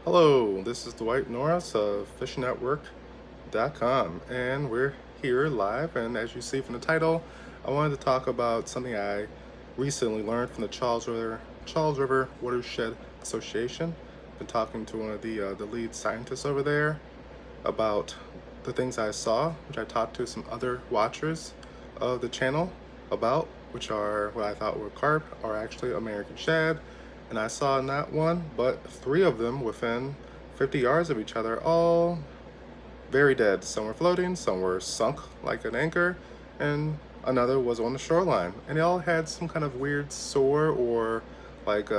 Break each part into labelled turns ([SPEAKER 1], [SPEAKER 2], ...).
[SPEAKER 1] Hello, this is Dwight Norris of FishNetwork.com, and we're here live. And as you see from the title, I wanted to talk about something I recently learned from the Charles River Watershed Association. Been talking to one of the lead scientists over there about the things I saw, which I talked to some other watchers of the channel about, which are what I thought were carp, are actually American shad. And I saw not one, but three of them within 50 yards of each other, all very dead. Some were floating, some were sunk like an anchor, and another was on the shoreline. And they all had some kind of weird sore or like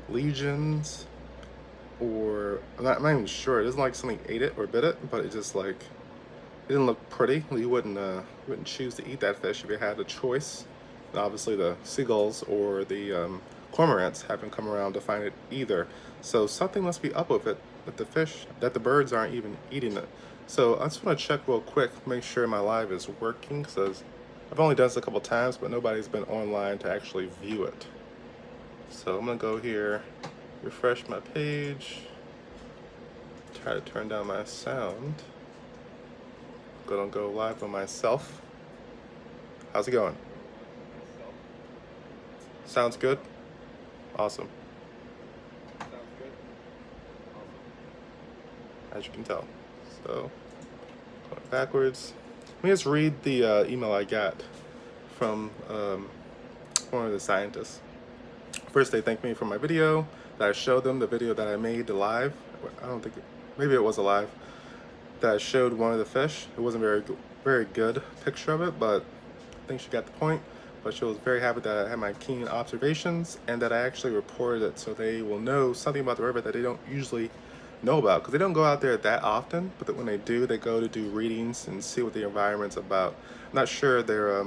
[SPEAKER 1] lesions, or I'm not even sure. It isn't like something ate it or bit it, but it just like it didn't look pretty. You wouldn't choose to eat that fish if you had a choice. And obviously the seagulls or the cormorants haven't come around to find it either. So something must be up with it, that the fish, that the birds aren't even eating it. So I just want to check real quick, make sure my live is working, because I've only done this a couple times, but nobody's been online to actually view it. So I'm gonna go here, refresh my page, try to turn down my sound. Gonna go live on myself. How's it going? Sounds good? Awesome. As you can tell. So, going backwards. Let me just read the email I got from one of the scientists. First, they thanked me for my video, that I showed them the video that I made live. I don't think, maybe it was a live, that I showed one of the fish. It wasn't very good picture of it, but I think she got the point. But she was very happy that I had my keen observations and that I actually reported it, so they will know something about the river that they don't usually know about, because they don't go out there that often, but that when they do, they go to do readings and see what the environment's about. I'm not sure their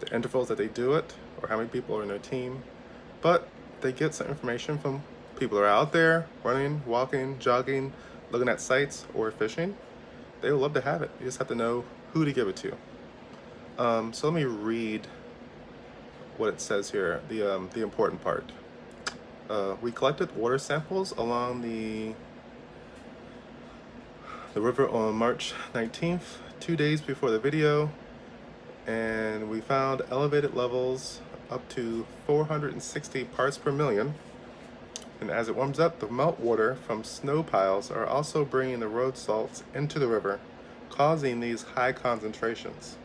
[SPEAKER 1] the intervals that they do it or how many people are in their team, but they get some information from people who are out there running, walking, jogging, looking at sites, or fishing. They would love to have it. You just have to know who to give it to. So let me read what it says here, the important part. We collected water samples along the river on March 19th, 2 days before the video, and we found elevated levels up to 460 parts per million. And as it warms up, the meltwater from snow piles are also bringing the road salts into the river, causing these high concentrations.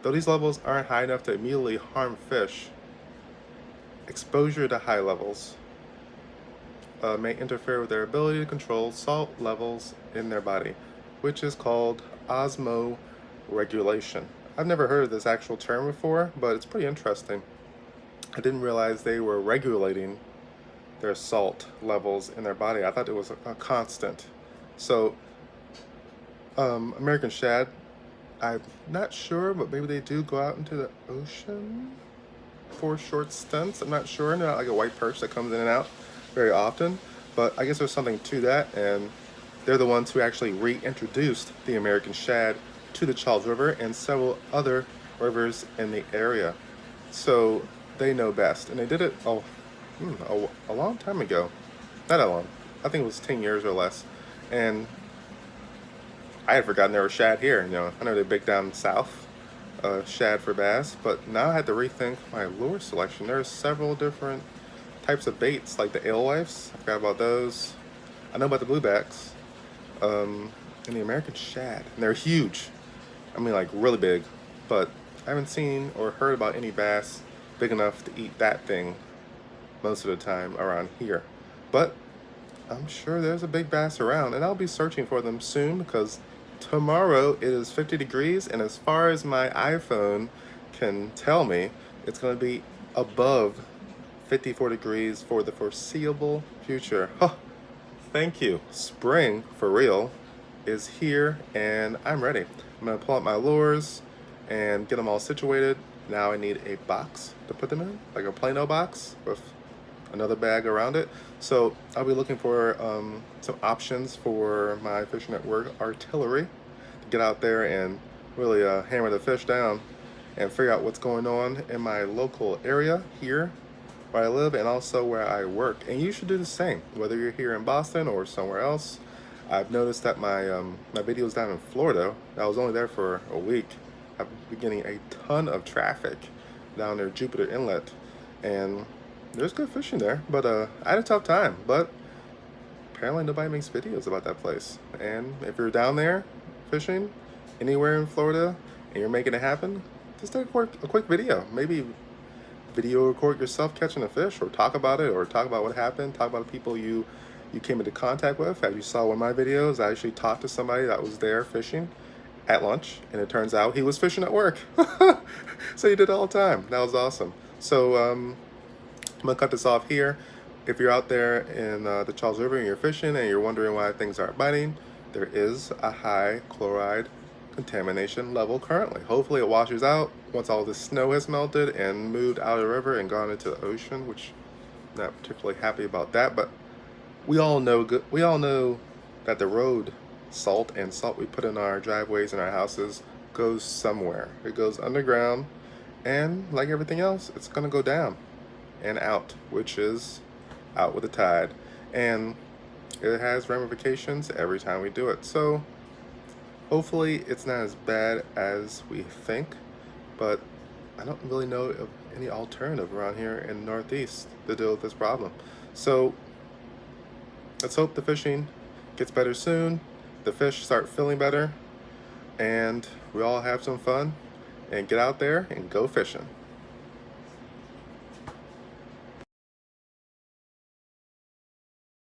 [SPEAKER 1] Though these levels aren't high enough to immediately harm fish, exposure to high levels may interfere with their ability to control salt levels in their body, which is called osmoregulation. I've never heard of this actual term before, but it's pretty interesting. I didn't realize they were regulating their salt levels in their body. I thought it was a constant. So American shad, I'm not sure, but maybe they do go out into the ocean for short stints. I'm not sure. Not like a white perch that comes in and out very often, but I guess there's something to that, and they're the ones who actually reintroduced the American shad to the Charles River and several other rivers in the area. So they know best, and they did it a long time ago. Not that long. I think it was 10 years or less. And I had forgotten there were shad here. You know, I know they're big down south, shad for bass, but now I had to rethink my lure selection. There's several different types of baits, like the alewives. I forgot about those. I know about the bluebacks, and the American shad. And they're huge. I mean, like really big. But I haven't seen or heard about any bass big enough to eat that thing most of the time around here. But I'm sure there's a big bass around, and I'll be searching for them soon, because tomorrow it is 50 degrees, and as far as my iPhone can tell me, it's going to be above 54 degrees for the foreseeable future. Huh. Thank you. Spring, for real, is here, and I'm ready. I'm going to pull out my lures and get them all situated. Now I need a box to put them in, like a Plano box with another bag around it. So I'll be looking for some options for my Fish Network artillery to get out there and really hammer the fish down and figure out what's going on in my local area here where I live and also where I work. And you should do the same, whether you're here in Boston or somewhere else. I've noticed that my videos down in Florida, I was only there for a week, I've been getting a ton of traffic down there, Jupiter Inlet, and there's good fishing there. But I had a tough time, but apparently nobody makes videos about that place. And if you're down there fishing anywhere in Florida and you're making it happen, just take a quick video. Maybe video record yourself catching a fish, or talk about it, or talk about what happened, talk about the people you came into contact with. As you saw in my videos, I actually talked to somebody that was there fishing at lunch, and it turns out he was fishing at work. So he did it all the time. That was awesome. So I'm gonna cut this off here. If you're out there in the Charles River and you're fishing and you're wondering why things aren't biting, there is a high chloride contamination level currently. Hopefully it washes out once all the snow has melted and moved out of the river and gone into the ocean, which I'm not particularly happy about that. But we all know that the road salt we put in our driveways and our houses goes somewhere. It goes underground, and like everything else, it's gonna go down and out, which is out with the tide, and it has ramifications every time we do it. So hopefully it's not as bad as we think, but I don't really know of any alternative around here in the Northeast to deal with this problem. So let's hope the fishing gets better soon, the fish start feeling better, and we all have some fun and get out there and go fishing.